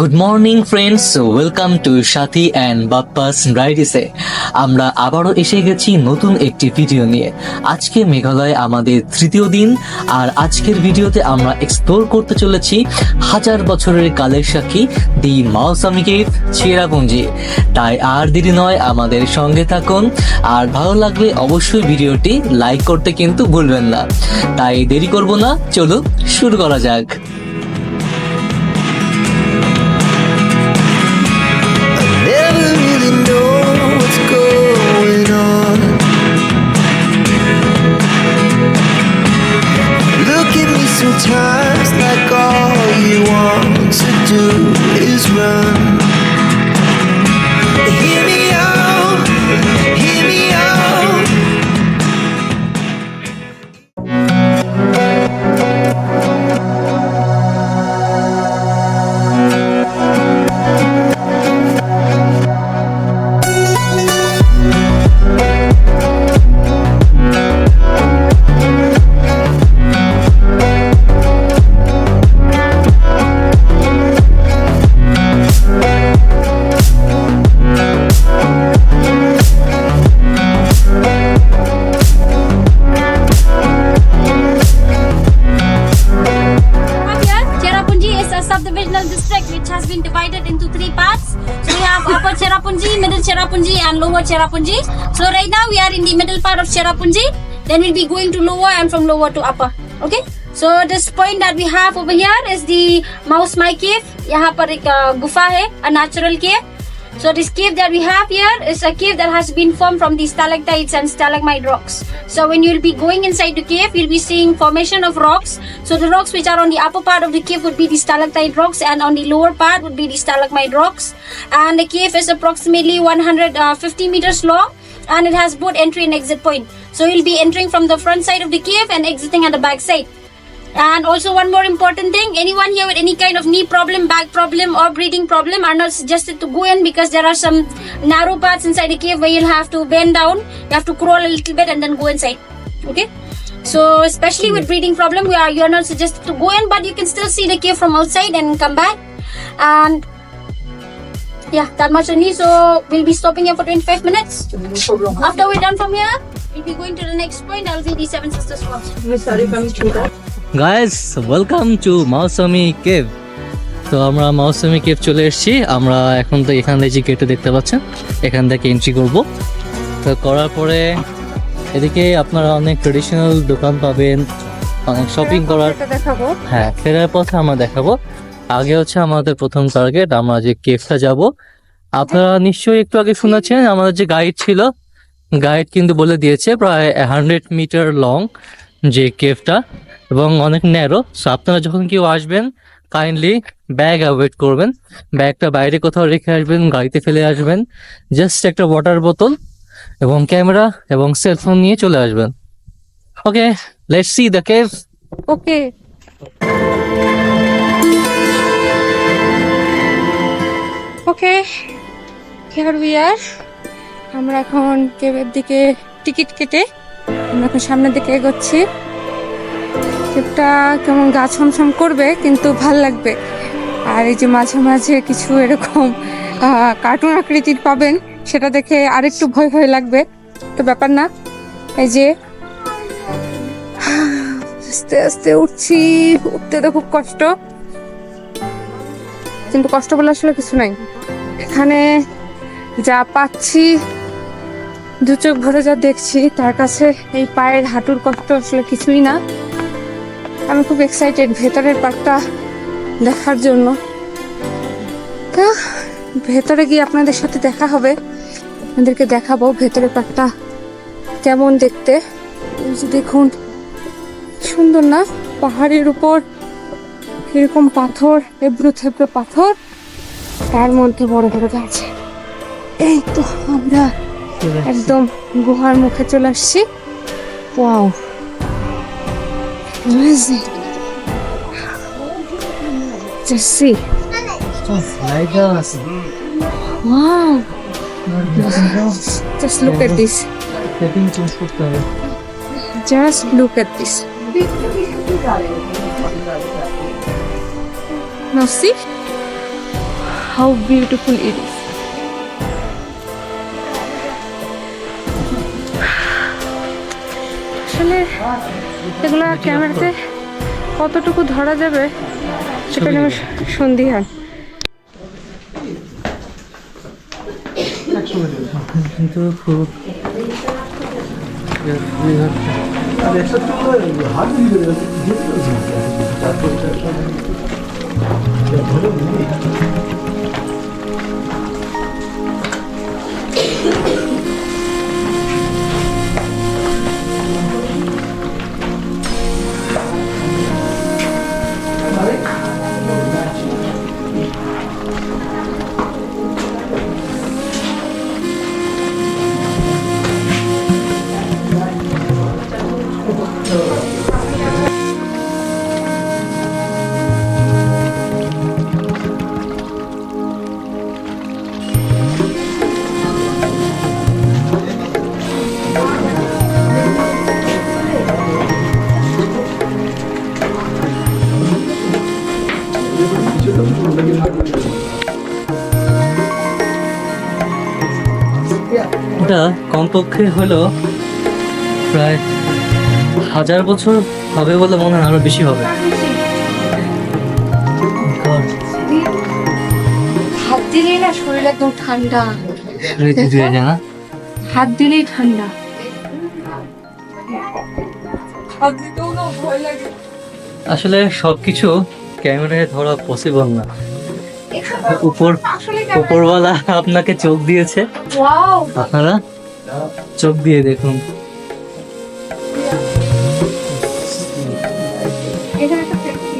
Good morning friends, welcome to Sathi and বাপ্পাস ডায়েরিসে। আমরা আবারও এসে গেছি নতুন একটি ভিডিও নিয়ে। আজকে মেঘালয় আমাদের তৃতীয় দিন, আর আজকের ভিডিওতে আমরা এক্সপ্লোর করতে চলেছি হাজার বছরের কালের সাক্ষী দি মাওসামি কেভ চেরাপুঞ্জি। তাই আর দেরি নয়, আমাদের সঙ্গে থাকুন। আর ভালো লাগলে অবশ্যই ভিডিওটি লাইক করতে কিন্তু ভুলবেন না। তাই দেরি করব না, চলুন শুরু করা যাক। Never really know what's going on. Look at me sometimes like all you want to do is run. Hear me out, hear me out. Cherrapunjee is a subdivisional district which has been divided into three parts. So we have Upper Cherrapunjee, Middle Cherrapunjee and Lower Cherrapunjee. So right now we are in the middle part of Cherrapunjee. Then we'll be going to lower and from lower to upper. Okay. So this point that we have over here is the Mawsami Cave. यहाँ पर एक गुफा है, a natural cave. So this cave that we have here is a cave that has been formed from the stalactites and stalagmite rocks. So when you'll be going inside the cave, you'll be seeing formation of rocks. So the rocks which are on the upper part of the cave would be the stalactite rocks, and on the lower part would be the stalagmite rocks. And the cave is approximately 150 meters long, and it has both entry and exit point. So you'll be entering from the front side of the cave and exiting at the back side. And also one more important thing, anyone here with any kind of knee problem, back problem or breathing problem are not suggested to go in, because there are some narrow parts inside the cave where you'll have to bend down, you have to crawl a little bit and then go inside. Okay, so especially with breathing problem, you are not suggested to go in, but you can still see the cave from outside and come back. And yeah, that much only. So we'll be stopping here for 25 minutes. After we're done from here, we'll be going to the next point. That will be the Seven Sisters Falls. Guys, welcome to Mawsmai cave. তো আমরা মাওসামি cave চলে এসেছি। আমরা এখন তো এখান থেকে যে গেটে দেখতে পাচ্ছেন, এখান থেকে এন্ট্রি করব। তো করার পরে এদিকে আপনারা অনেক ট্রেডিশনাল দোকান পাবেন, অনেক শপিং করার। হ্যাঁ, ফেরার পথে আমরা দেখাবো। আগে হচ্ছে আমাদের প্রথম টার্গেট, আমরা যে কেভটা যাব। আপনারা নিশ্চয়ই একটু আগে শুনেছেন, আমাদের যে গাইড ছিল, গাইড কিন্তু বলে দিয়েছে প্রায় 100 মিটার লং যে কেভটা, এবং অনেক ন্যারো। সো আপনারা যখন কেউ আসবেন, কাইন্ডলি ব্যাগ অ্যাভয়েড করবেন। ব্যাগটা বাইরে কোথাও রেখে আসবেন, গাড়িতে ফেলে আসবেন। জাস্ট একটা ওয়াটার বোতল এবং ক্যামেরা এবং সেলফোন নিয়ে চলে আসবেন। Okay, let's see the cave. Okay. Okay, here we are. আমরা এখন কেভের দিকে টিকিট কেটে আমরা এখন সামনের দিকে এগোচ্ছি। কেভটা কেমন গা ছমছম করবে, কিন্তু ভাল লাগবে। আর এই যে মাঝে মাঝে কিছু এরকম কার্টুন আকৃতির পাবেন, সেটা দেখে আরেকটু ভয় ভয় লাগবে, তো ব্যাপার না। এই যে আস্তে আস্তে উঠছি, উঠতে তো খুব কষ্ট, কিন্তু কষ্ট বলে আসলে কিছু নাই। এখানে যা পাচ্ছি, দু চোখ ভরে যা দেখছি, তার কাছে এই পায়ের হাঁটুর কষ্ট আসলে কিছুই না। আমি খুব এক্সাইটেড ভেতরের পার্টটা দেখার জন্য। তো ভেতরে গিয়ে আপনাদের সাথে দেখা হবে, আপনাদেরকে দেখাবো ভেতরের পার্টটা কেমন দেখতে। এই যে দেখুন, সুন্দর না? পাহাড়ের উপর এরকম পাথর, এবড়ো থেবড়ো পাথর, তার মধ্যে বড় বড় গাছ। এই তো আমরা একদম গুহার মুখে চলে আসছি। Wow, amazing. Just see. Wow. Just look at this. Just look at this. Now see, how beautiful it is. আসলে এগুলা ক্যামেরাতে কতটুকু ধরা যাবে সেটা নিয়ে সন্দিহান। কিন্তু খুব এটা কমপক্ষে হলো প্রায় 1000 বছর হবে বলে মনে হয়, আরো বেশি হবে। God, হাত দিলেই না শরীর একদম ঠান্ডা, রীতি দিয়ে যায় না? হাত দিলেই ঠান্ডা। হাত দিতেও না ভয় লাগে। আসলে সবকিছু ক্যামেরায় ধরা পসিবল না। উপরওয়ালা আপনাকে চোখ দিয়েছে, ওয়াও, আপনারা চোখ দিয়ে দেখুন। এখানে একটা দেখছি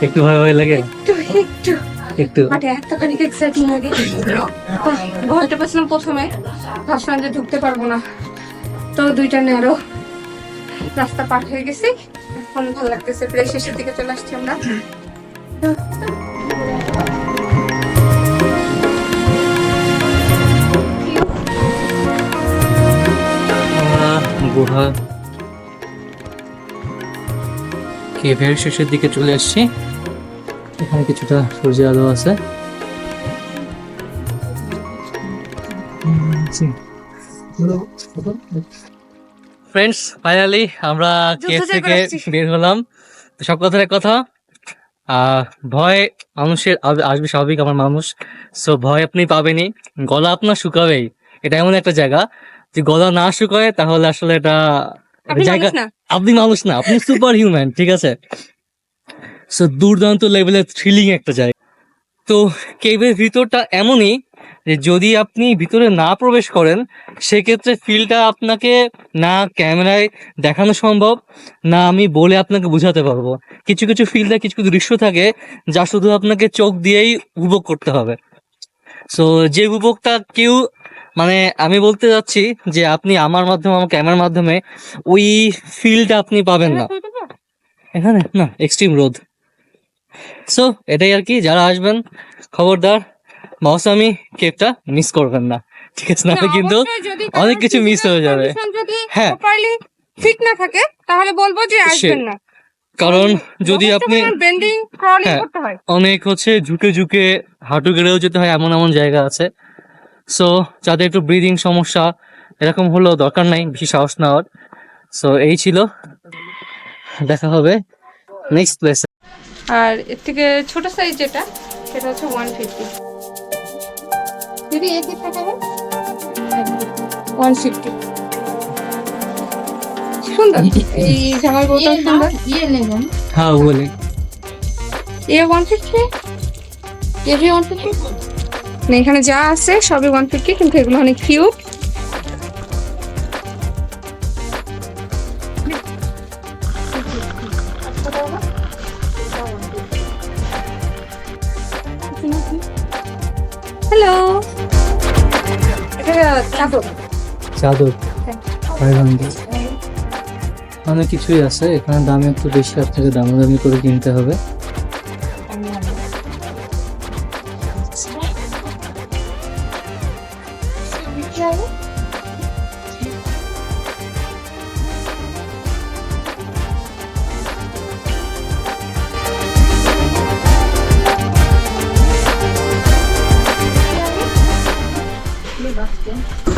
একটু ভয় ভয় লাগে, একটু একটু একটু। মানে এতখানি এক্সাইটিং লাগে। ভয়টা পেয়েছিলাম প্রথমে, ভাবছিলাম যে ঢুকতে পারবো না, তো 2টা ন্যারো রাস্তা পার হয়ে গেছি, এখন ভালো লাগতেছে। প্রায় শেষের দিকে চলে আসছি আমরা। আমরা গুহা কেভের শেষের দিকে চলে আসছি। এখানে কিছুটা সূর্যের আলো আছে। ফ্রেন্ডস, ফাইনালি আমরা কেভ থেকে বের হলাম। তো সব কথার এক কথা, ভয় মানুষের আসবে স্বাভাবিক, আমার মানুষ, সো ভয় আপনি পাবেনই, গলা আপনার শুকাবেই। এটা এমন একটা জায়গা যে গলা না শুকায় তাহলে আসলে এটা জায়গা, আপনি মানুষ না, আপনি সুপার হিউম্যান, ঠিক আছে? সো দুর্দান্ত লেভেলের থ্রিলিং একটা জায়গা। তো কেভের ভিতরটা এমনই যে যদি আপনি ভিতরে না প্রবেশ করেন সেক্ষেত্রে ফিলটা আপনাকে না ক্যামেরায় দেখানো সম্ভব, না আমি বলে আপনাকে বোঝাতে পারবো। কিছু কিছু ফিলটা, কিছু কিছু দৃশ্য থাকে যা শুধু আপনাকে চোখ দিয়েই উপভোগ করতে হবে। সো যে উপভোগটা কেউ, মানে আমি বলতে যাচ্ছি যে আপনি আমার মাধ্যমে, আমার ক্যামেরার মাধ্যমে ওই ফিলটা আপনি পাবেন না এখানে, না, এক্সট্রিম রোদ। সো এটাই আর কি, যারা আসবেন খবরদার মাওসামি কেভটা মিস করবেন না, ঠিক আছে? না কিন্তু অনেক কিছু মিস হয়ে যাবে। হ্যাঁ, ফিট না থাকে তাহলে বলবো যে আসবেন না, কারণ যদি আপনি বেন্ডিং ক্রলিং হ্যাঁ, করতে হয়, অনেক হচ্ছে ঝুঁকে ঝুঁকে হাঁটু গেড়েও যেতে হয়, এমন এমন জায়গা আছে। সো যাদের একটু ব্রিদিং সমস্যা এরকম হলো, দরকার নাই বেশি সাহস নেওয়ার। সো এই ছিল, দেখা হবে নেক্সট প্লেসে। আর এর থেকে ছোট সাইজ যেটা সেটা হচ্ছে 150। যদি এই দিক থেকে 150 সুন্দর, এই জামার গোটা সুন্দর। হ্যাঁ বলে এ 150, এ 150 না, এখানে যা আছে সবই 150, কিন্তু এগুলো অনেক কিউট। হ্যালো, এটা চাদর, চাদর 500, অনেক কিছুই আছে এখানে, দাম একটু বেশি, আপনাকে দামাদামি করে কিনতে হবে। আসছে